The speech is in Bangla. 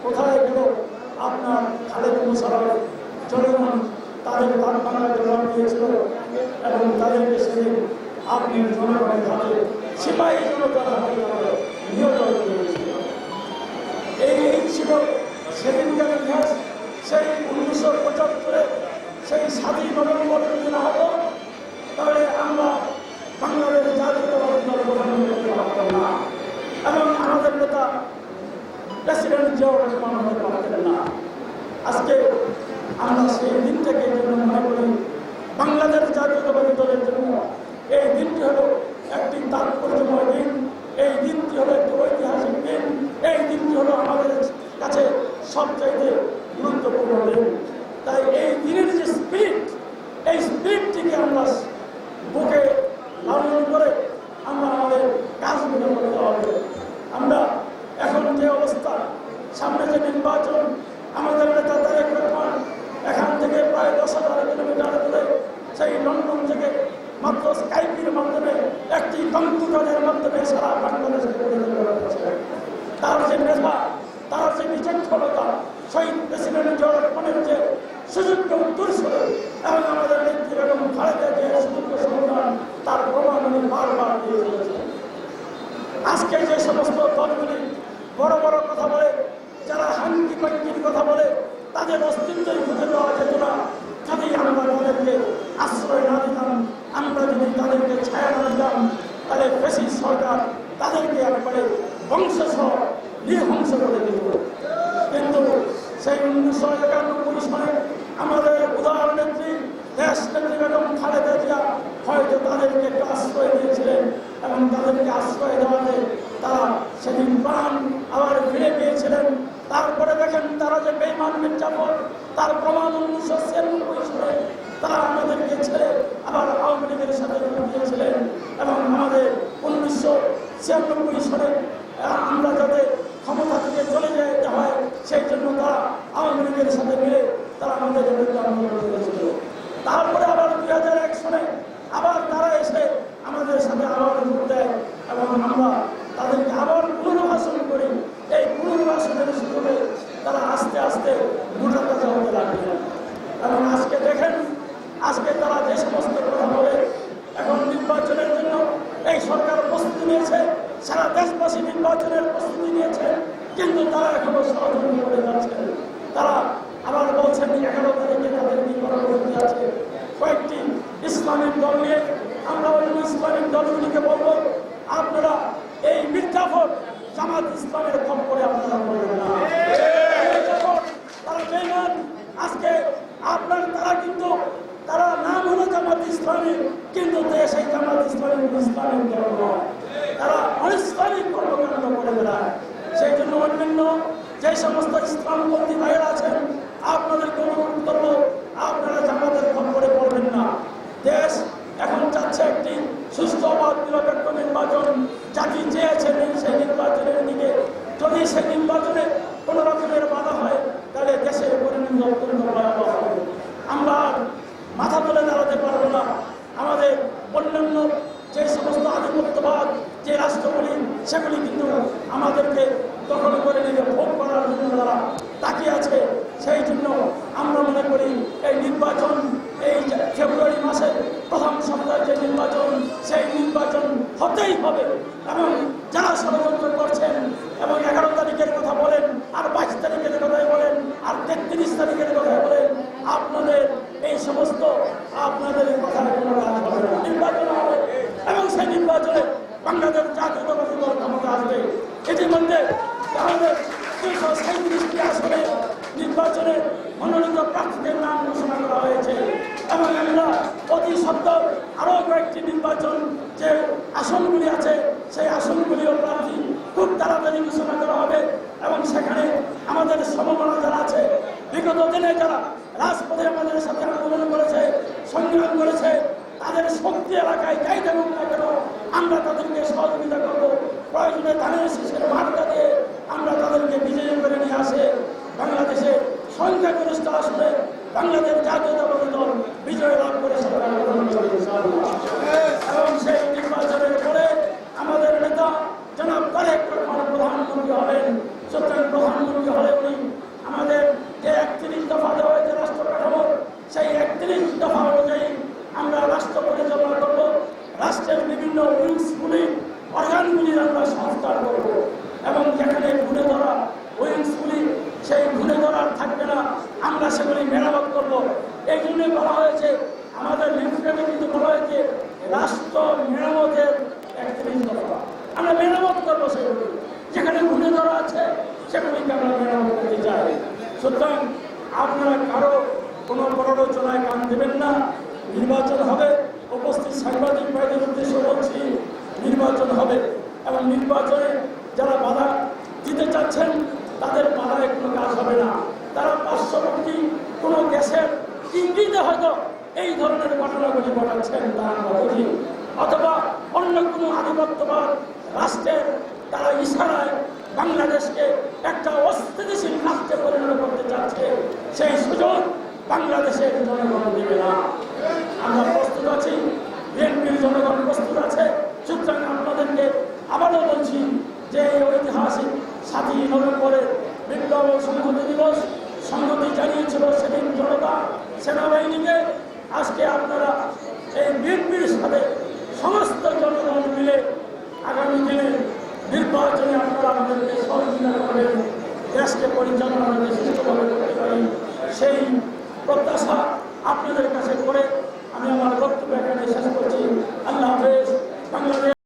কোথায় গেল আপনার খালেদ মোশাররফ জনগণ তাদের দাঁত ভাঙার জবাব দিয়েছিল এবং তাদেরকে সেদিন আপনি জনগণের হাতে সিপাহী জনতার হাতে নিহত করেছিল। এই ছিল সেদিনকার ইতিহাস। সেই 1975-এ সেই 7ই নভেম্বর যদি না হতো তাহলে আমরা বাংলাদেশ জাতীয়তাবাদী দল গঠন করতে পারতাম না এবং আমাদের নেতা প্রেসিডেন্ট জিয়াউর রহমান হতে পারতেন না। আজকে আমরা সেই দিনটাকে মনে করি বাংলাদেশ জাতীয়তাবাদী দলের জন্য এই দিনটি হলো একটি তাৎপর্যময় দিন, এই দিনটি হলো একটি ঐতিহাসিক দিন, এই দিনটি হলো আমাদের কাছে সবচাইতে গুরুত্বপূর্ণ দিন। তাই এই দিনের যে স্পিরিট, এই স্পিরিটটিকে আমরা বুকে লালন করে আমরা আমাদের কাজগুলো করতে হবে। আমরা এখন যে অবস্থা, সামনে যে নির্বাচন, আমাদের নেতা তারেক রহমান এখান থেকে প্রায় 10,000 কিলোমিটার দূরে সেই লন্ডন থেকে মাত্র স্কাইপের মাধ্যমে একটি কম্পিউটারের মাধ্যমে সারা বাংলাদেশে তার যে মেধা, তার যে বিচক্ষণতা, শহীদ প্রেসিডেন্ট জিয়াউর রহমানের যে সুযোগ্য উত্তরসূরি এবং আমাদের নেত্রী বেগম খালেদা জিয়ার সুযোগ্য সন্ধান তার প্রমাণ উনি বারবার দিয়ে চলেছেন। আজকে যে সমস্ত দলগুলি বড় বড় কথা বলে, যারা হাঙ্কি পাঙ্কির কথা বলে, তাদের অস্তিত্বই খুঁজে দেওয়া যেত না যদি আমরা তাদেরকে আশ্রয় না দিতাম, আমরা যদি তাদেরকে ছায়া না দিতাম, তাহলে ফ্যাসিস্ট সরকার তাদেরকে একবারে বংশসহ নির্বংশ করে দিত। কিন্তু সেই 1991 সালে আমাদের উদার নেত্রী দেশ নেত্রী বেগম খালেদা জিয়া হয়তো তাদেরকে একটু আশ্রয় দিয়েছিলেন এবং তাদেরকে আশ্রয় দেওয়াতে তারা সেদিন প্রাণ আবার ফিরে পেয়েছিলেন। তারপরে দেখেন তারা যে বেঈমান মির্জাফর, তার প্রমাণ 1996 সালে তারা আমাদেরকে ছেড়ে আবার আওয়ামী লীগের সাথে দিয়েছিলেন এবং আমাদের 1996 সালে আমরা যাতে ক্ষমতা থেকে চলে যেতে হয় সেই জন্য তারা আওয়ামী লীগের সাথে মিলে তারা আমাদের বিরুদ্ধে আন্দোলন করেছিল। তারপরে আবার 2001 সালে আবার তারা এসে আমাদের সাথে আবার যোগ দেয় এবং আমরা তাদেরকে আবার পুনর্বাসন করি। এই পুনর্বাসনের সুযোগে তারা আস্তে আস্তে মোটা তাজা হতে লাগলেন এবং আজকে দেখেন, আজকে তারা যে সমস্ত কথা বলে, এখন নির্বাচনের জন্য এই সরকার প্রস্তুতি নিয়েছে, সারা দেশবাসী নির্বাচনের প্রস্তুতি নিয়েছে, কিন্তু তারা এখনো ষড়যন্ত্র করে যাচ্ছেন। তারা আবার বলছেন 11 তারিখে তাদের নির্বাচন আছে। কয়েকটি ইসলামিক দল নিয়ে আমরা অন্য ইসলামিক দলগুলিকে বলবো, আপনারা এই মির্জাফর জামাত ইসলামের খপ্পরে আপনারা বলবেন না। তারা বেঈমান। আজকে আপনার তারা কিন্তু তারা নাম হলো জামাত ইসলামী, কিন্তু সেই জামাত ইসলামী ইসলামিক দল নয়, তারা অনিসলামিক কর্মকাণ্ড করে বেড়ায়। সেই জন্য অন্যান্য যে সমস্ত ইসলামপন্থী ভাইয়েরা আছেন, আপনাদেরকে অনুরোধ করবো, আপনারা জামাতের খপ্পরে পড়বেন না। দেশ এখন চাচ্ছে একটি সুস্থ অবাধ নিরপেক্ষ নির্বাচন, জাতি চেয়েছে সেই নির্বাচনের দিকে। যদি সেই নির্বাচনে কোনো রকমের বাধা হয় তাহলে দেশের পরিণতি অত্যন্ত ভয়াবহ হবে। আমরা মাথা তুলে দাঁড়াতে পারবো না। আমাদের অন্যান্য যে সমস্ত আধিপত্যবাদ যে রাষ্ট্রগুলি, সেগুলি কিন্তু আমাদেরকে দখল করে নিয়ে ভোগ করার জন্য তারা তাকিয়ে আছে। সেই জন্য আমরা মনে করি এই নির্বাচন, এই ফেব্রুয়ারি মাসের প্রথম সপ্তাহে যে নির্বাচন, সেই নির্বাচন হতেই হবে। এবং যারা ষড়যন্ত্র করছেন এবং 11 তারিখের কথা বলেন, আর 22 তারিখের কথাই বলেন, আর 33 তারিখের কথাই বলেন, আপনাদের এই সমস্ত আপনাদের কথার কোনো কাজ হবে না। নির্বাচন হবে এবং সেই নির্বাচনে বাংলাদেশ জাতীয়তাবাদী দল ক্ষমতা আসবে। ইতিমধ্যে আমাদের 237টি আসনে নির্বাচনে মনোনীত প্রার্থীদের নাম ঘোষণা করা হয়েছে এবং আমরা অতি সত্বর আরও কয়েকটি নির্বাচন যে আসনগুলি আছে সেই আসনগুলিও প্রার্থী খুব তাড়াতাড়ি ঘোষণা করা হবে এবং সেখানে আমাদের সমমনা যারা আছে, বিগত দিনে যারা রাজপথে আমাদের সাথে আন্দোলন করেছে, সংগ্রাম করেছে, তাদের শক্তি এলাকায় যাই দেবেন না কেন আমরা তাদেরকে সহযোগিতা করব। প্রয়োজনে ধানের শীষের মার্কা দিয়ে আমরা তাদেরকে বিজয়ী করে নিয়ে আসে বাংলাদেশে সংখ্যাগরিষ্ঠ আসনে বাংলাদেশ জাতীয়তাবাদী দল বিজয় লাভ করে এবং সেই নির্বাচনের পরে আমাদের নেতা জনাব তারেক রহমান প্রধানমন্ত্রী হবেন। সুতরাং প্রধানমন্ত্রী হলে উনি সেগুলি মেরামত করবো। এই জন্যই বলা হয়েছে, আমাদের লিফলেটে কিন্তু বলা হয়েছে রাষ্ট্র মেরামতের 31 দফা। আমরা মেরামত করবো সেগুলি, যেখানে ঘুরে ধরা আছে সেগুলিকে আমরা মেরামত করতে চাই। সুতরাং আপনারা কারো কোনো প্ররোচনায় কান দেবেন না। নির্বাচন হবে, উপস্থিত সাংবাদিক ভাইদের উদ্দেশ্যে বলছি, নির্বাচন হবে এবং নির্বাচনে যারা বাধা দিতে চাচ্ছেন তাদের বাধায় কোনো কাজ হবে না। তারা পার্শ্ববর্তী কোনো দেশের ইঙ্গিতে হয়তো এই ধরনের ঘটনাগুলি ঘটাচ্ছেন, তা আমরা বুঝি, অথবা অন্য কোনো আধিপত্যবাদ রাষ্ট্রের তারা ইশারায় বাংলাদেশকে একটা অস্থিতিশীল রাষ্ট্রে পরিণত করতে চাচ্ছে। সেই সুযোগ বাংলাদেশের জনগণ দেবে না। আমরা প্রস্তুত আছি, বিএনপির জনগণ প্রস্তুত আছে। সুতরাং আপনাদেরকে আবারও বলছি যে এই ঐতিহাসিক 7ই নভেম্বরের বিপ্লব সংহতি দিবস সংহতি জানিয়েছিল সেদিন জনতা সেনাবাহিনীকে। আজকে আপনারা এই বিএনপির সাথে সমস্ত জনগণ মিলে আগামী দিনে নির্বাচনে আপনারা আমাদেরকে সহযোগিতা করবেন, দেশকে পরিচালনা সুস্থভাবে করতে পারি সেই প্রত্যাশা আপনাদের কাছে করে আমি আমার বক্তব্য এখানে শেষ করছি। আল্লাহ হাফেজ। বাংলাদেশ।